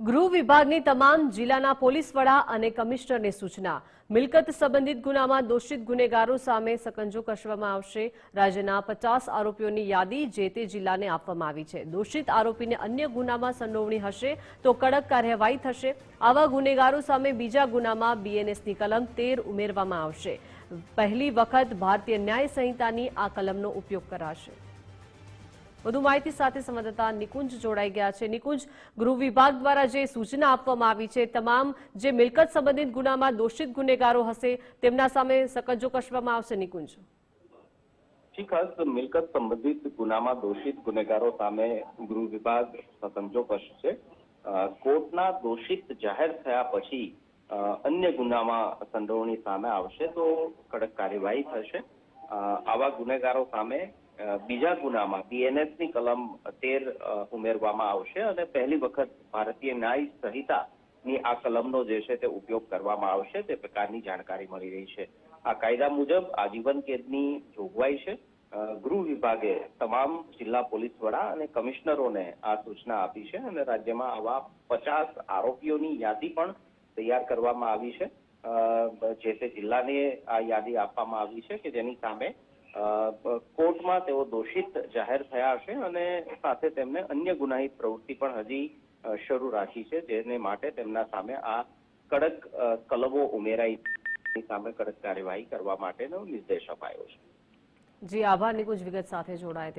ગૃહ વિભાગની તમામ જિલ્લાના પોલીસ વડા અને કમિશનરને સૂચના મિલકત સંબંધિત ગુનામાં દોષિત ગુનેગારો સામે સકંજો કસવામાં આવશે। રાજ્યના 50 આરોપીઓની યાદી જે તે જિલ્લાને આપવામાં આવી છે। દોષિત આરોપીને અન્ય ગુનામાં સંડોવણી હશે તો કડક કાર્યવાહી થશે। આવા ગુનેગારો સામે બીજા ગુનામાં બીએનએસની કલમ 13 ઉમેરવામાં આવશે। પહેલી વખત ભારતીય ન્યાય સંહિતાની આ કલમનો ઉપયોગ કરાશે। વધુ માહિતી સાથે સંવાદદાતા નિકુંજ જોડાઈ ગયા છે। નિકુંજ, ગૃહ વિભાગ દ્વારા જે સૂચના આપવામાં આવી છે, તમામ જે મિલકત સંબંધિત ગુનામાં દોષિત ગુનેગારો હશે તેમના સામે સકંજો કસવામાં આવશે। નિકુંજ, ખાસ મિલકત સંબંધિત ગુનામાં દોષિત ગુનેગારો સામે ગૃહ વિભાગ સકંજો કસશે। કોર્ટના દોષિત જાહેર થયા પછી અન્ય ગુનામાં સંડોવણી સામે આવશે તો કડક કાર્યવાહી થશે। આવા ગુનેગારો સામે બીજા ગુનામાં બીએનએસની કલમ 13 ઉમેરવામાં આવશે અને પહેલી વખત ભારતીય ન્યાય સંહિતાની આ કલમનો જે છે તે ઉપયોગ કરવામાં આવશે તે પ્રકારની જાણકારી મળી રહી છે। આ કાયદા મુજબ આજીવન કેદની જોગવાઈ છે। ગૃહ વિભાગે તમામ જિલ્લા પોલીસ વડા અને કમિશનરોને આ સૂચના આપી છે અને રાજ્યમાં આવા 50 આરોપીઓની યાદી પણ તૈયાર કરવામાં આવી છે। જે તે જિલ્લાને આ યાદી આપવામાં આવી છે કે જેની સામે કોર્ટમાં તેઓ દોષિત જાહેર થયા હશે અને સાથે તેમને અન્ય ગુનાહિત પ્રવૃત્તિ પણ હજી શરૂ રાખી છે, જેને માટે તેમના સામે આ કડક કલમો ઉમેરાઈ સામે કડક કાર્યવાહી કરવા માટેનો નિર્દેશ અપાયો છે। જી આભાર નિકુંજ, વિગત સાથે જોડાયા।